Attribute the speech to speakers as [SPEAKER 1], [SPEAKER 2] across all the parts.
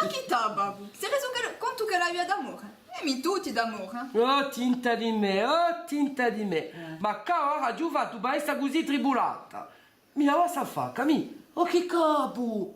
[SPEAKER 1] chi t'ha, babbo? Sei reso conto che la via d'amore? E mi tutti d'amore.
[SPEAKER 2] Oh, tinta di me, oh, tinta di me. Ma cara, Giuva, tu vai sta così tribulata. Mi la vas a fare, Camì? Oh, che capo!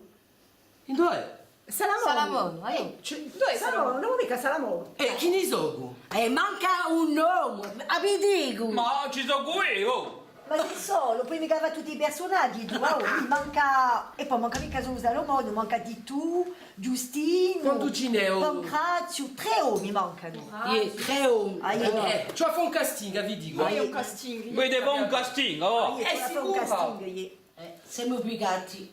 [SPEAKER 2] E dov'è?
[SPEAKER 3] Salamone,
[SPEAKER 1] Dove
[SPEAKER 3] Salamone, non mica Salamone.
[SPEAKER 2] E chi ne so?
[SPEAKER 3] Manca un nome, abbidico.
[SPEAKER 4] Ma ci sono io!
[SPEAKER 3] Ma che solo, poi mica va tutti i personaggi, tu, mi manca... E poi manca mica solo Salomone, manca di tu, Giustino...
[SPEAKER 2] Quanto ce n'è?
[SPEAKER 3] Pancrazio, 3 mi mancano.
[SPEAKER 2] Tre uomini.
[SPEAKER 3] Tu
[SPEAKER 2] hai fatto un casting, vi dico.
[SPEAKER 1] È un casting.
[SPEAKER 4] Vedevo un casting, oh!
[SPEAKER 3] hai fatto un casting,
[SPEAKER 5] Siamo obbligati.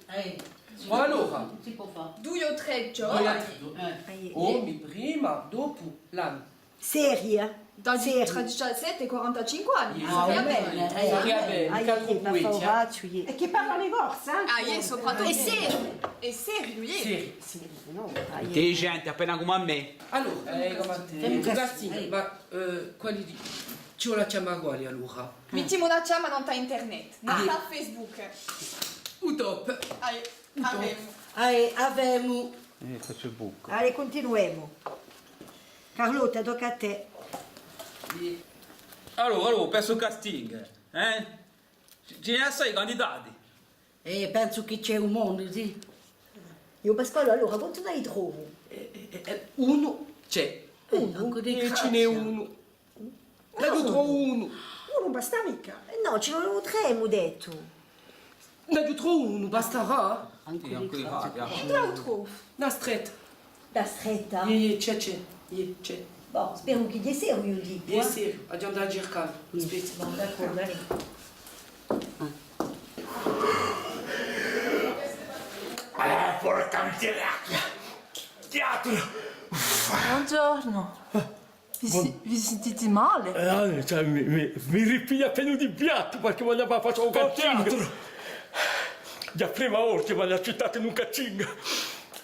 [SPEAKER 2] Ma allora?
[SPEAKER 5] Si può fare.
[SPEAKER 1] 2 o 3 giorni.
[SPEAKER 2] Oh, mi prima, dopo, l'anno.
[SPEAKER 3] Serie,
[SPEAKER 1] Tra
[SPEAKER 3] serie.
[SPEAKER 1] 17 e 45 anni.
[SPEAKER 5] Ah,
[SPEAKER 1] Sarebbe
[SPEAKER 5] bene.
[SPEAKER 2] Bene, quattro poeti.
[SPEAKER 3] E che parlano i corsi,
[SPEAKER 1] Ah, soprattutto. E serio,
[SPEAKER 2] Sì.
[SPEAKER 4] Intelligente, appena come a me.
[SPEAKER 2] Allora, come a te. Un casting, ma quali di... Ci vuole chiamare quali allora?
[SPEAKER 1] Mettiamo una chiama non internet, non ta Facebook.
[SPEAKER 2] Utop.
[SPEAKER 3] Avemo.
[SPEAKER 4] Faccio il buco.
[SPEAKER 3] Allora, continuiamo. Carlotta, tocca a te.
[SPEAKER 4] Allora, penso il casting, eh? Ce ne sei candidati?
[SPEAKER 5] Penso che c'è un mondo, sì.
[SPEAKER 3] Io Pasquale, allora, quanto ne trovo?
[SPEAKER 2] Uno c'è.
[SPEAKER 5] Uno?
[SPEAKER 2] E ce n'è uno. Ne trovo uno.
[SPEAKER 3] Uno basta mica. No, ce ne sono 3, mi ho detto.
[SPEAKER 2] Ne trovo uno, basterà?
[SPEAKER 4] Sì, anche io.
[SPEAKER 1] Dove lo trovo?
[SPEAKER 2] La stretta.
[SPEAKER 3] La stretta.
[SPEAKER 2] C'è. C'è.
[SPEAKER 3] Bon, spero che gli sia serio, io dico.
[SPEAKER 2] È serio, andiamo a cercare. Aspetta.
[SPEAKER 3] Bon, d'accordo, allez.
[SPEAKER 6] Porca miseria! Teatro!
[SPEAKER 1] Buongiorno. Vi sentite male?
[SPEAKER 6] Cioè, mi ripiglia appena di piatto perché vogliamo fare un casting. Già prima ora che voglio accettato in un casting.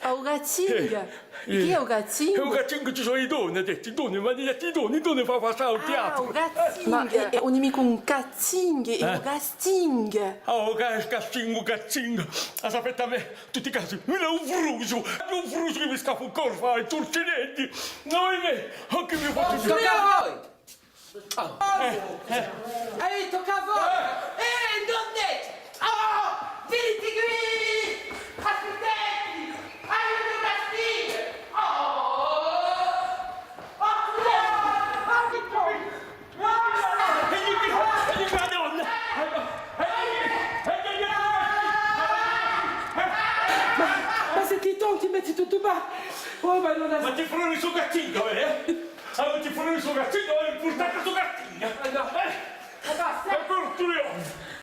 [SPEAKER 1] A un gazzing? Chi è un
[SPEAKER 6] E un
[SPEAKER 1] gazzing?
[SPEAKER 6] casting ci sono i doni, ha detto, i doni, ma i doni fa passare un teatro.
[SPEAKER 1] Ma è un nemico un cazzing, è un casting.
[SPEAKER 6] Oh, casting. Sapete a me, tutti i casi, mi dà un fruso che mi scappa un corpo ai turcinetti. Noi me, anche mi fa così.
[SPEAKER 2] Tocca a voi! Ehi, tocca a voi! Donne! Oh! Venite qui! Aspettati! Aiuto castigo!
[SPEAKER 6] E la donna!
[SPEAKER 2] Ma se ti tonti metti tutto qua! Oh, ma non
[SPEAKER 6] Ma ti fanno il suo gattingo, eh? Allora ti fanno il suo gattingo, hai portato il suo gattingo!